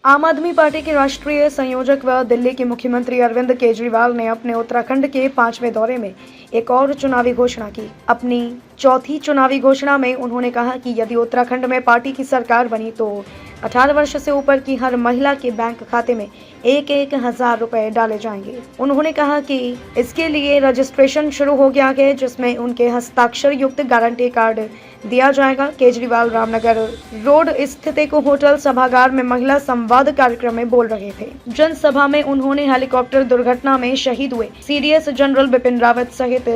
आम आदमी पार्टी के राष्ट्रीय संयोजक व दिल्ली के मुख्यमंत्री अरविंद केजरीवाल ने अपने उत्तराखंड के 5वें दौरे में एक और चुनावी घोषणा की। अपनी चौथी चुनावी घोषणा में उन्होंने कहा कि यदि उत्तराखंड में पार्टी की सरकार बनी तो 18 वर्ष से ऊपर की हर महिला के बैंक खाते में 1,000 रुपए डाले जाएंगे। उन्होंने कहा कि इसके लिए रजिस्ट्रेशन शुरू हो गया है, जिसमें उनके हस्ताक्षर युक्त गारंटी कार्ड दिया जाएगा। केजरीवाल रामनगर रोड स्थित एक होटल सभागार में महिला संवाद कार्यक्रम में बोल रहे थे। जनसभा में उन्होंने हेलीकॉप्टर दुर्घटना में शहीद हुए सीडीएस जनरल बिपिन रावत सहित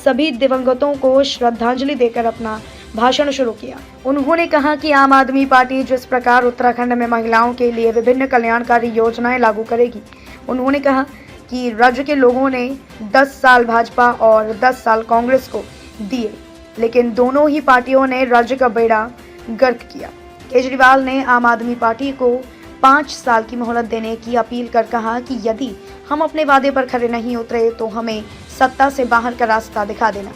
सभी दिवंगतों को श्रद्धांजलि देकर अपना भाषण शुरू किया। उन्होंने कहा कि आम आदमी पार्टी जिस प्रकार उत्तराखंड में महिलाओं के लिए विभिन्न कल्याणकारी योजनाएं लागू करेगी, उन्होंने कहा कि राज्य के लोगों ने 10 साल भाजपा और 10 साल कांग्रेस को दिए, लेकिन दोनों ही पार्टियों ने राज्य का बेड़ा गर्क किया। केजरीवाल ने आम आदमी पार्टी को 5 साल की मोहलत देने की अपील कर कहा कि यदि हम अपने वादे पर खरे नहीं उतरे तो हमें सत्ता से बाहर का रास्ता दिखा देना।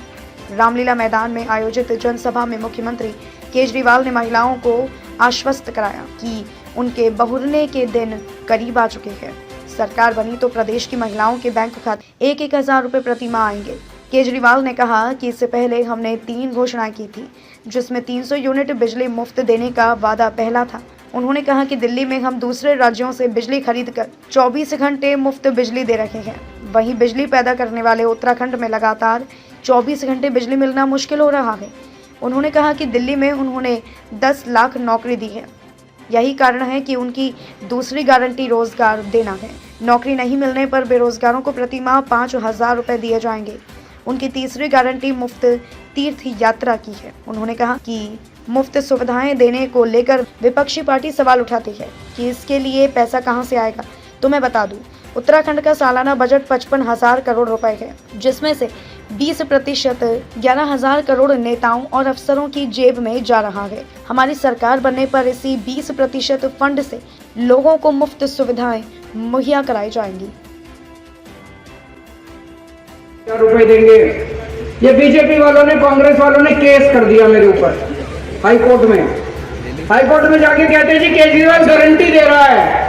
रामलीला मैदान में आयोजित जनसभा में मुख्यमंत्री केजरीवाल ने महिलाओं को आश्वस्त कराया कि उनके बहुरने के दिन करीब आ चुके हैं। सरकार बनी तो प्रदेश की महिलाओं के बैंक खाते 1,000 रुपए प्रति माह आएंगे। केजरीवाल ने कहा कि इससे पहले हमने 3 घोषणाएं की थी, जिसमें 300 यूनिट बिजली मुफ्त देने का वादा पहला था। उन्होंने कहा कि दिल्ली में हम दूसरे राज्यों से बिजली खरीदकर 24 घंटे मुफ्त बिजली दे रहे हैं। वहीं बिजली पैदा करने वाले उत्तराखंड में लगातार 24 घंटे बिजली मिलना मुश्किल हो रहा है। उन्होंने कहा कि दिल्ली में उन्होंने 10 लाख नौकरी दी है। यही कारण है कि उनकी दूसरी गारंटी रोजगार देना है। नौकरी नहीं मिलने पर बेरोजगारों को प्रति माह 5,000 रुपए दिए जाएंगे। उनकी तीसरी गारंटी मुफ्त तीर्थ यात्रा की है। उन्होंने कहा कि मुफ्त सुविधाएं देने को लेकर विपक्षी पार्टी सवाल उठाती है कि इसके लिए पैसा कहां से आएगा। तो मैं बता दूं, उत्तराखंड का सालाना बजट 55,000 करोड़ रुपए है, जिसमें से 20% 11,000 करोड़ नेताओं और अफसरों की जेब में जा रहा है। हमारी सरकार बनने पर इसी 20% फंड से लोगों को मुफ्त सुविधाएं मुहैया कराई जाएंगी। रुपए देंगे। ये बीजेपी वालों ने, कांग्रेस वालों ने केस कर दिया मेरे ऊपर हाई कोर्ट में जाके कहते हैं जी केजरीवाल गारंटी दे रहा है।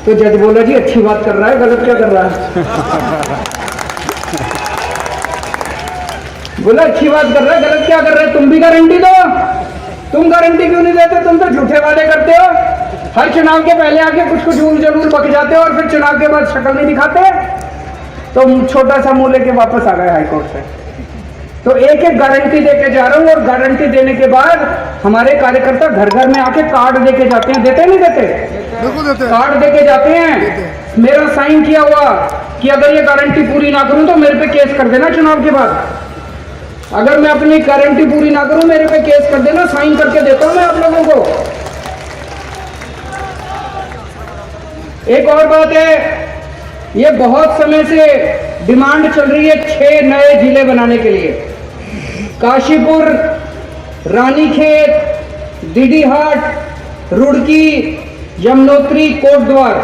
तो जज बोला जी अच्छी बात कर रहा है, गलत क्या कर रहा है? बोला अच्छी बात कर रहा है, गलत क्या कर रहा है? तुम भी गारंटी दो। तुम गारंटी क्यों नहीं देते? तुम तो झूठे वादे करते हो। हर चुनाव के पहले आके कुछ झूल जरूर बक जाते हो और फिर चुनाव के बाद शक्ल नहीं दिखाते। तो छोटा सा मुंह लेके वापस आ गए हाईकोर्ट से। तो एक गारंटी देके जा रहा हूं और गारंटी देने के बाद हमारे कार्यकर्ता घर घर में आके कार्ड देके जाते हैं। देते नहीं देते? बिल्कुल देते। कार्ड देके जाते हैं, मेरा साइन किया हुआ कि अगर ये गारंटी पूरी ना करूं तो मेरे पे केस कर देना चुनाव के बाद। अगर मैं अपनी गारंटी पूरी ना करूं मेरे पे केस कर देना, साइन करके देता हूं मैं आप लोगों को। एक और बात है, ये बहुत समय से डिमांड चल रही है 6 नए जिले बनाने के लिए। काशीपुर, रानीखेत, डीडीहाट, रुड़की, यमुनोत्री, कोटद्वार।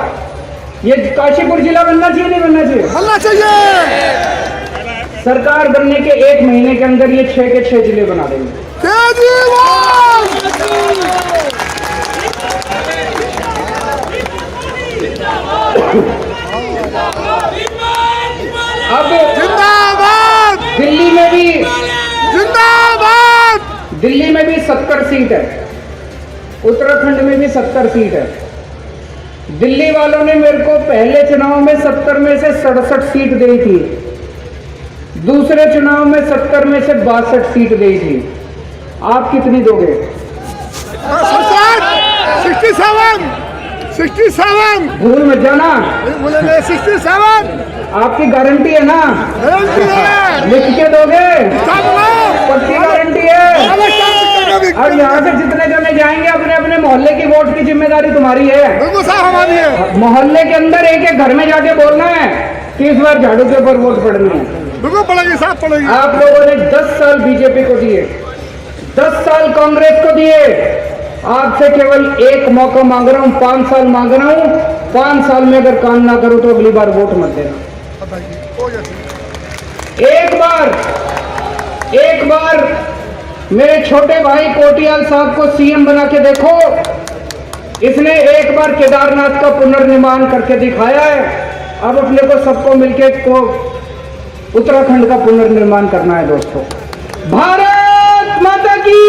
ये काशीपुर जिला बनना चाहिए नहीं बनना चाहिए? बनना चाहिए। सरकार बनने के 1 महीने के अंदर ये 6 के 6 जिले बना देंगे। अब जिंदाबाद। दिल्ली में भी 70 सीट है, उत्तराखंड में भी 70 सीट है। दिल्ली वालों ने मेरे को पहले चुनाव में 70 में से 67 सीट दी थी, दूसरे चुनाव में 70 में से 62 सीट दी थी। आप कितनी दोगे? 67 भूल मत जाना। 67 आपकी गारंटी है ना? लिख के दोगे? पक्की गारंटी है। और यहाँ से जितने जने जाएंगे अपने अपने मोहल्ले की वोट की जिम्मेदारी तुम्हारी है। बिल्कुल साहब हमारी है। मोहल्ले के अंदर एक घर में जाके बोलना है कि इस बार झाड़ू के ऊपर वोट पड़नी है। बिल्कुल पड़ेगी साहब, पड़ेगी। आप लोगों ने 10 साल बीजेपी को दिए, 10 साल कांग्रेस को दिए। आपसे केवल एक मौका मांग रहा हूं, 5 साल मांग रहा हूं। 5 साल में अगर काम ना करो तो अगली बार वोट मत देना। एक बार मेरे छोटे भाई कोटियाल साहब को सीएम बना के देखो। इसने एक बार केदारनाथ का पुनर्निर्माण करके दिखाया है। अब अपने को सबको मिलके को उत्तराखंड का पुनर्निर्माण करना है दोस्तों। भारत माता की